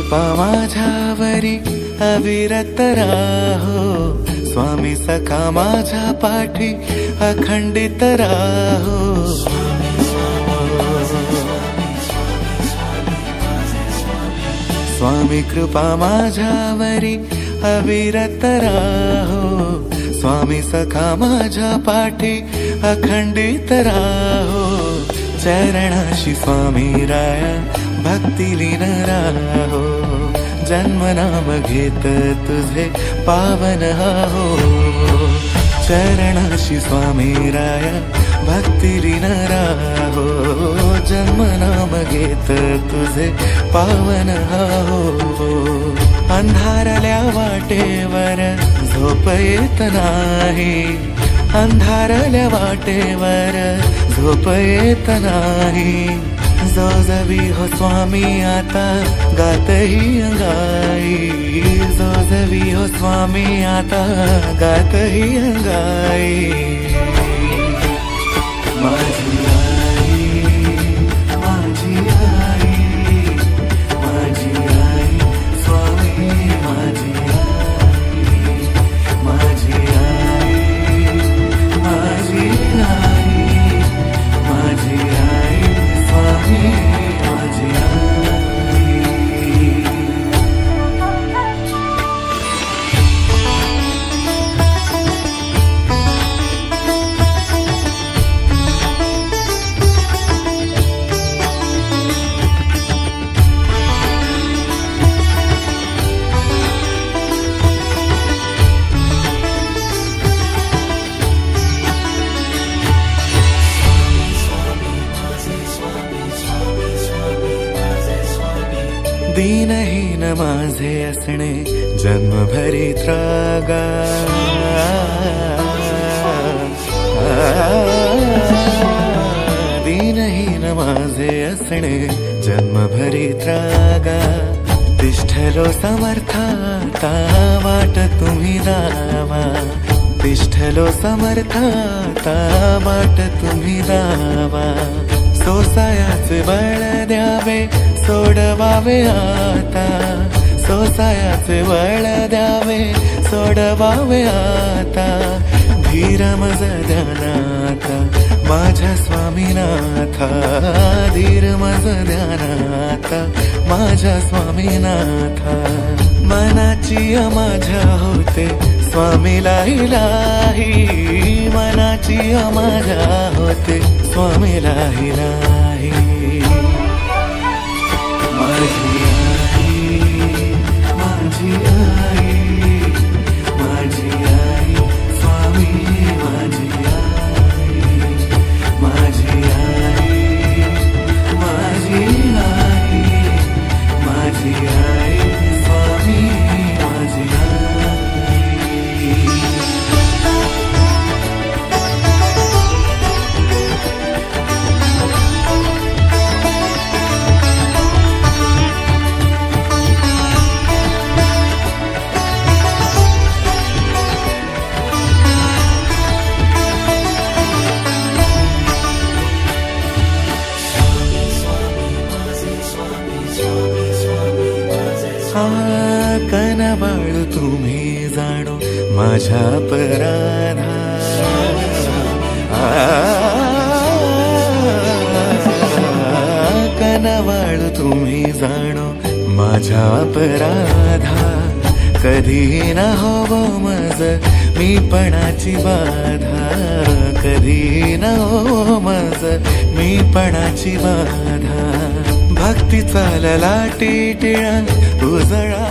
कृपा माझ्यावरी अविरत राहो, स्वामी सखा माझ्या पाठी अखंडित राहो. स्वामी कृपा माझ्यावरी अविरत राहो, स्वामी सखा माझ्या पाठी अखंडित राहो. चरणाशी स्वामी राया भक्ती लीन राहो, जन्म नाम घेत तुझे पावन हो. चरणाशी स्वामी राया भक्ती लीन राहो, जन्म नाम घेत तुझे पावन हो. अंधारल्या वाटेवर झोप येत नाही, अंधारल्या वाटेवर झोप येत नाही. जो जवी हो स्वामी आता गातही अंगाई, जो जवी हो स्वामी आता गातही अंगाई. माझी आई, माझी आई, माझी आई स्वामी, माझी आई, माझी आई, माझी आई, माझी आई स्वामी, माझी आई. दीनहीन माझे असणे जन्मभरी त्रागा, दीनहीन माझे असणे जन्मभरी त्रागा. तिष्ठलो समर्थाता वाट तुम्ही दावा, तिष्ठलो समर्थाता वाट तुम्ही दावा. सोसायाचे बळ द्यावे सोडवावे आता, सोसायाचे बळ द्यावे सोडवावे आता. धीर मज ध्यानाता माझ्या स्वामीनाथा, धीर मज ध्यानाता माझ्या स्वामीनाथा. मनाची माझ्या होते स्वामीला इलाही, मनाची माझ्या होते स्वामीला इलाही. माझी आई, माझी आई, माझी आई स्वामी, माझी आई, माझी आई, माझी आई, माझी आई स्वामी, माझी आई. कनवाळू तुम्ही जाणो माझ्या अपराधा, कनवाळू तुम्ही जाणो माझ्या अपराधा. कधी न होवो मज मीपणाची बाधा, कधी न होवो मज मीपणाची बाधा. भक्ती चालला टिटिळा उजळा